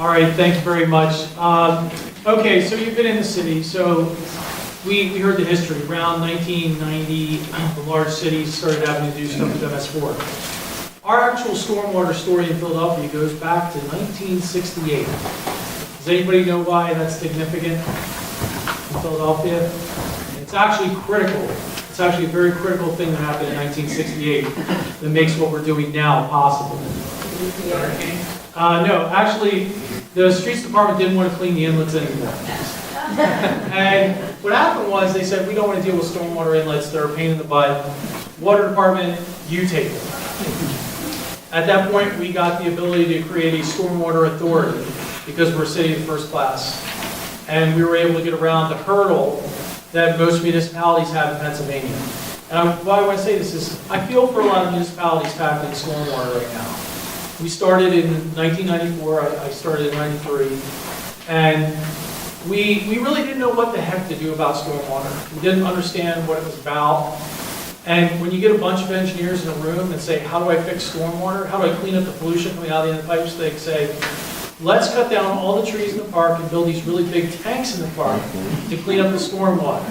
All right, thank you very much. Okay, so you've been in the city, so we heard the history. Around 1990, the large cities started having to do stuff with MS4. Our actual stormwater story in Philadelphia goes back to 1968. Does anybody know why that's significant in Philadelphia? It's actually critical. It's actually a very critical thing that happened in 1968 that makes what we're doing now possible. No, actually, the streets department didn't want to clean the inlets anymore. And what happened was they said, we don't want to deal with stormwater inlets, they're a pain in the butt. Water department, you take it. At that point, we got the ability to create a stormwater authority because we're a city of first class. And we were able to get around the hurdle that most municipalities have in Pennsylvania. And why I want to say this is, I feel for a lot of municipalities tackling stormwater right now. We started in 1994, I started in 93, and we really didn't know what the heck to do about stormwater. We didn't understand what it was about. And when you get a bunch of engineers in a room and say, how do I fix stormwater? How do I clean up the pollution coming out of the end of the pipes? They say, let's cut down all the trees in the park and build these really big tanks in the park to clean up the stormwater.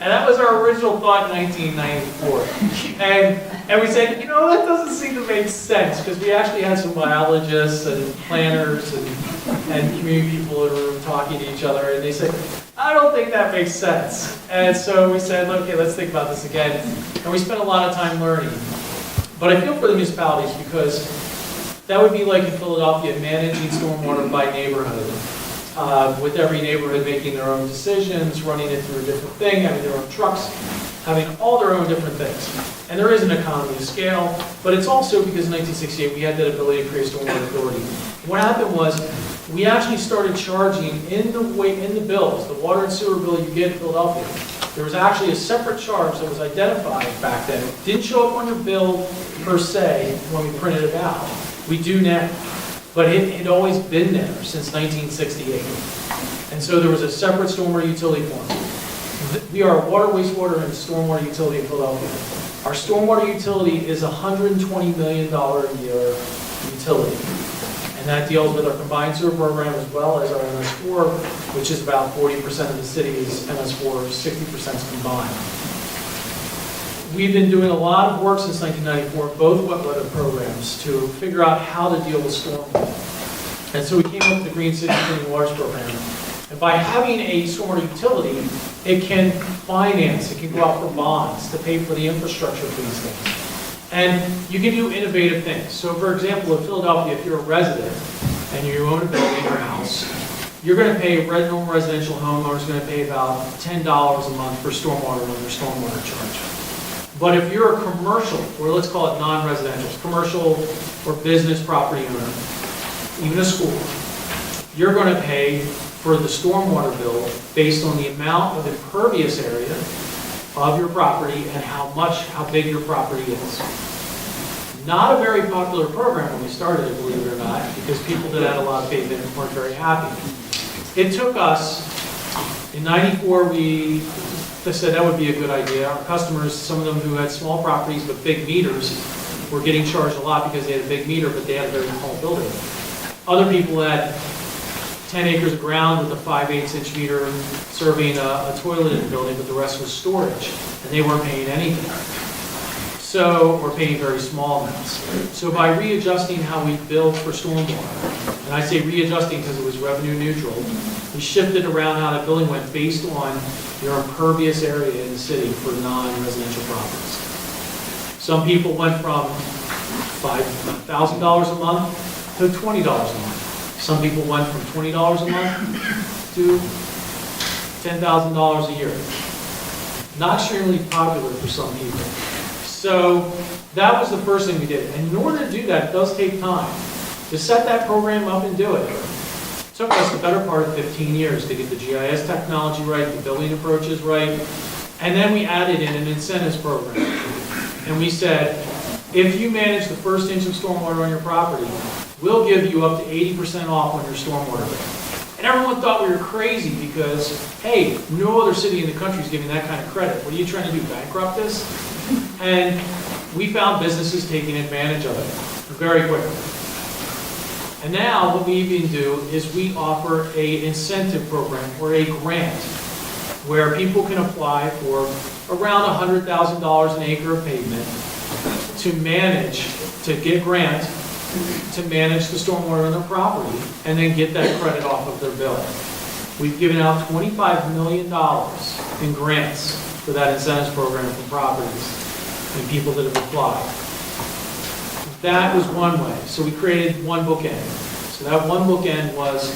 And that was our original thought in 1994. And we said, you know, that doesn't seem to make sense, because we actually had some biologists and planners and community people in the room talking to each other, and they said, I don't think that makes sense. And so we said, okay, let's think about this again. And we spent a lot of time learning. But I feel for the municipalities, because that would be like in Philadelphia managing stormwater by neighborhood. With every neighborhood making their own decisions, running it through a different thing, having their own trucks, having all their own different things. And there is an economy of scale, but it's also because in 1968 we had that ability to create stormwater authority. What happened was we actually started charging in the bills, the water and sewer bill you get in Philadelphia. There was actually a separate charge that was identified back then. It didn't show up on your bill per se when we printed it out. We do now. But it had always been there since 1968. And so there was a separate stormwater utility form. We are a water, wastewater, and stormwater utility in Philadelphia. Our stormwater utility is a $120 million a year utility. And that deals with our combined sewer program as well as our MS4, which is about 40% of the city's MS4, 60% is combined. We've been doing a lot of work since 1994, both wet weather programs, to figure out how to deal with stormwater. And so we came up with the Green City Clean Waters program. And by having a stormwater utility, it can finance, it can go out for bonds to pay for the infrastructure for these things. And you can do innovative things. So for example, in Philadelphia, if you're a resident and you own a building or house, you're going to pay, a normal residential homeowner is going to pay about $10 a month for stormwater on their stormwater charge. But if you're a commercial, or let's call it non-residential, commercial or business property owner, even a school, you're going to pay for the stormwater bill based on the amount of impervious area of your property and how big your property is. Not a very popular program when we started it, believe it or not, because people that had a lot of faith in it weren't very happy. It took us, in 94, they said that would be a good idea. Our customers, some of them who had small properties but big meters, were getting charged a lot because they had a big meter, but they had a very small building. Other people had 10 acres of ground with a 5/8" meter serving a toilet in the building, but the rest was storage, and they weren't paying anything. So we're paying very small amounts. So by readjusting how we billed for stormwater, and I say readjusting because it was revenue neutral, we shifted around how that billing went based on your impervious area in the city for non-residential properties. Some people went from $5,000 a month to $20 a month. Some people went from $20 a month to $10,000 a year. Not extremely popular for some people. So that was the first thing we did. And in order to do that, it does take time. To set that program up and do it, it took us the better part of 15 years to get the GIS technology right, the billing approaches right, and then we added in an incentives program. And we said, if you manage the first inch of stormwater on your property, we'll give you up to 80% off on your stormwater bill. And everyone thought we were crazy because, hey, no other city in the country is giving that kind of credit. What are you trying to do, bankrupt us? And we found businesses taking advantage of it very quickly. And now what we even do is we offer a incentive program or a grant where people can apply for around $100,000 an acre of pavement to get grant to manage the stormwater on their property and then get that credit off of their bill. We've given out $25 million in grants for that incentives program for properties and people that have applied. That was one way. So we created one bookend. So that one bookend was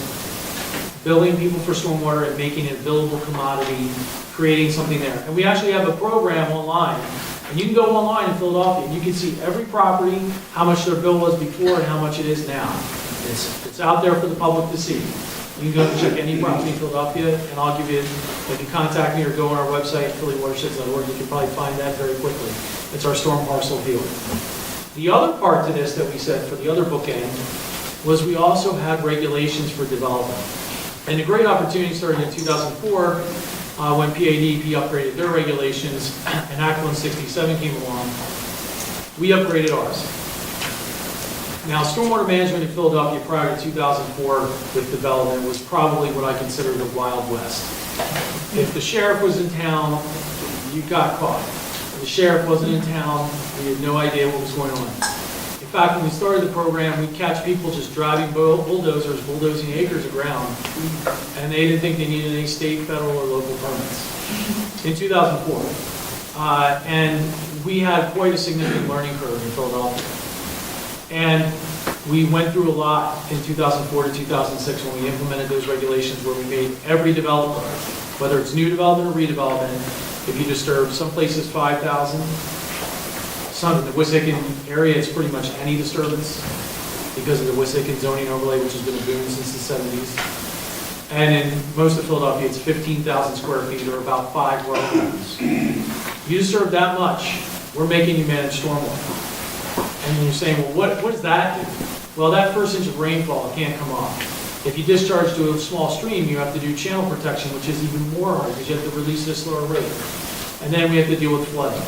billing people for stormwater and making it a billable commodity, creating something there. And we actually have a program online. And you can go online in Philadelphia and you can see every property, how much their bill was before and how much it is now. It's out there for the public to see. You can go and check any property in Philadelphia, and I'll give you, if you contact me or go on our website, phillywatersheds.org, you can probably find that very quickly. It's our storm parcel viewer. The other part to this that we said for the other bookend was we also had regulations for development. And the great opportunity started in 2004 when PADEP upgraded their regulations and Act 167 came along. We upgraded ours. Now, stormwater management in Philadelphia prior to 2004 with development was probably what I consider the Wild West. If the sheriff was in town, you got caught. If the sheriff wasn't in town, we had no idea what was going on. In fact, when we started the program, we'd catch people just driving bulldozers, bulldozing acres of ground, and they didn't think they needed any state, federal, or local permits. In 2004. And we had quite a significant learning curve in Philadelphia. And we went through a lot in 2004 to 2006 when we implemented those regulations where we made every developer, whether it's new development or redevelopment, if you disturb some places 5,000, some in the Wissahickon area it's pretty much any disturbance because of the Wissahickon zoning overlay, which has been a boom since the 70s. And in most of Philadelphia it's 15,000 square feet or about 5 dwelling units. You disturb that much, we're making you manage stormwater. And you're saying, well, what does that do? Well, that first inch of rainfall can't come off. If you discharge to a small stream, you have to do channel protection, which is even more hard because you have to release at a slower rate. And then we have to deal with flooding.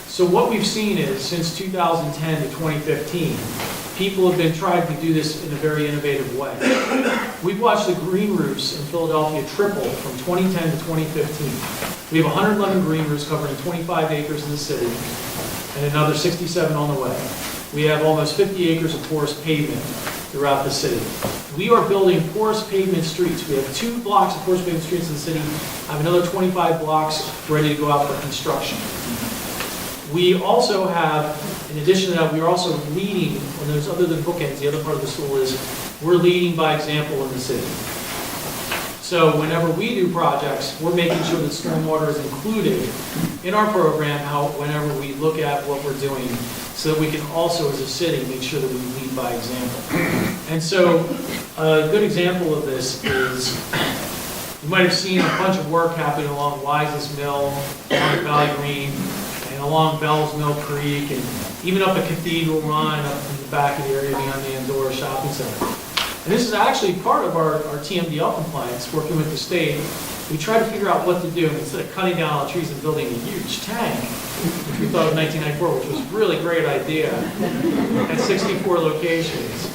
So what we've seen is, since 2010 to 2015, people have been trying to do this in a very innovative way. We've watched the green roofs in Philadelphia triple from 2010 to 2015. We have 111 green roofs covering 25 acres in the city and another 67 on the way. We have almost 50 acres of porous pavement throughout the city. We are building porous pavement streets. We have 2 blocks of porous pavement streets in the city. I have another 25 blocks ready to go out for construction. We also have, in addition to that, we are also leading, when there's other than bookends, the other part of the stool is we're leading by example in the city. So whenever we do projects, we're making sure that stormwater is included in our program whenever we look at what we're doing, so that we can also, as a city, make sure that we lead by example. And so a good example of this is, you might have seen a bunch of work happening along Wise's Mill, along Valley Green, and along Bell's Mill Creek, and even up a Cathedral Run up in the back of the area beyond the Andorra Shopping Center. And this is actually part of our TMDL compliance, working with the state. We try to figure out what to do. Instead of cutting down all the trees and building a huge tank, which we thought of in 1994, which was a really great idea, at 64 locations.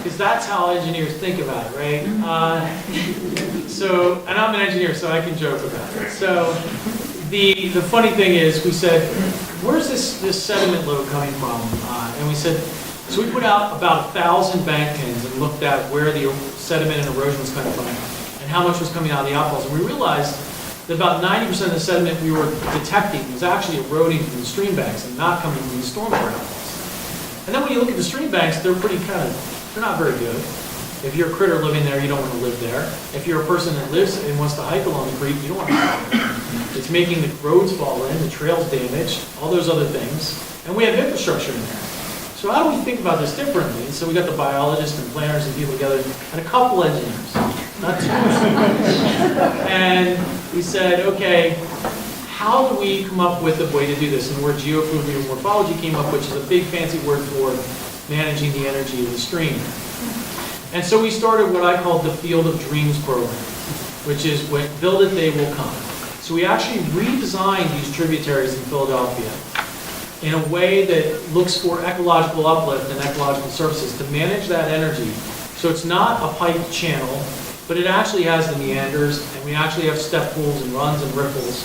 Because that's how engineers think about it, right? And I'm an engineer, so I can joke about it. So the funny thing is, we said, where's this sediment load coming from? And we said, so we put out about 1,000 bank pins and looked at where the sediment and erosion was coming from and how much was coming out of the outfalls. And we realized that about 90% of the sediment we were detecting was actually eroding from the stream banks and not coming from the stormwater outfalls. And then when you look at the stream banks, they're they're not very good. If you're a critter living there, you don't want to live there. If you're a person that lives and wants to hike along the creek, you don't want to hike there. It's making the roads fall in, the trails damaged, all those other things. And we have infrastructure in there. So how do we think about this differently? And so we got the biologists and planners and people together, and a couple engineers, not too much. And we said, okay, how do we come up with a way to do this? And the word geomorphology came up, which is a big fancy word for managing the energy of the stream. And so we started what I call the Field of Dreams program, which is when build it, they will come. So we actually redesigned these tributaries in Philadelphia in a way that looks for ecological uplift and ecological services to manage that energy. So it's not a pipe channel, but it actually has the meanders, and we actually have step pools and runs and ripples.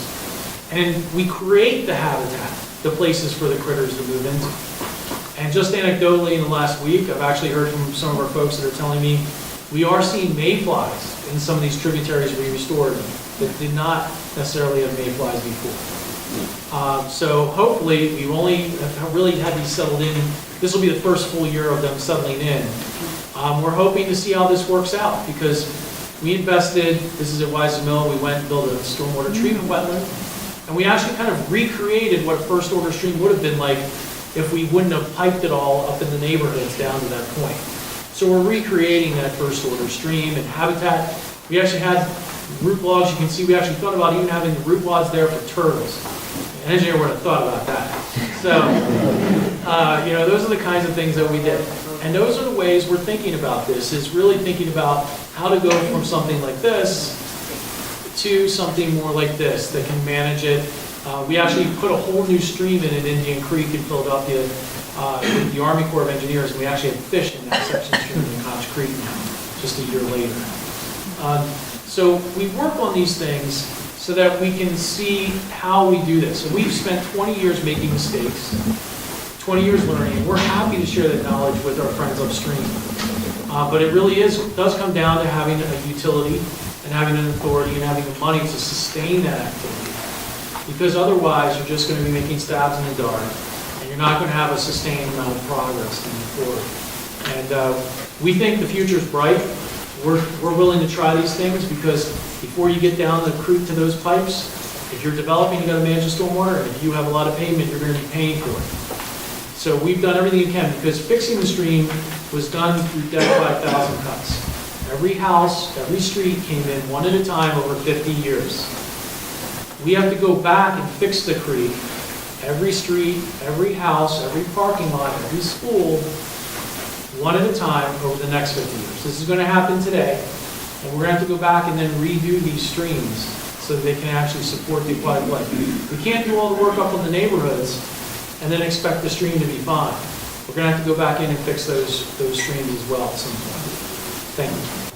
And we create the habitat, the places for the critters to move into. And just anecdotally in the last week, I've actually heard from some of our folks that are telling me we are seeing mayflies in some of these tributaries we restored that did not necessarily have mayflies before. So hopefully, we've only really had these settled in. This will be the first full year of them settling in. We're hoping to see how this works out because we invested, this is at Wise Mill, we went and built a stormwater treatment wetland, and we actually kind of recreated what a first order stream would have been like if we wouldn't have piped it all up in the neighborhoods down to that point. So we're recreating that first order stream and habitat. We actually had root logs. You can see we actually thought about even having the root logs there for turtles. An engineer would have thought about that. So, those are the kinds of things that we did. And those are the ways we're thinking about this, is really thinking about how to go from something like this to something more like this that can manage it. We actually put a whole new stream in at Indian Creek in Philadelphia with the Army Corps of Engineers. We actually have fish in that section stream in Koch Creek now, just a year later. So we work on these things so that we can see how we do this. So we've spent 20 years making mistakes, 20 years learning. We're happy to share that knowledge with our friends upstream. But it really does come down to having a utility and having an authority and having the money to sustain that activity. Because otherwise, you're just going to be making stabs in the dark, and you're not going to have a sustained amount of progress to move forward. And we think the future is bright. We're willing to try these things because before you get down the creek to those pipes, if you're developing, you got to manage the stormwater, and if you have a lot of pavement, you're going to be paying for it. So we've done everything we can because fixing the stream was done through debt 5,000 cuts. Every house, every street came in one at a time over 50 years. We have to go back and fix the creek, every street, every house, every parking lot, every school, one at a time over the next 50 years. This is going to happen today, and we're going to have to go back and then redo these streams so that they can actually support the aquatic life. We can't do all the work up in the neighborhoods and then expect the stream to be fine. We're going to have to go back in and fix those streams as well at some point. Thank you.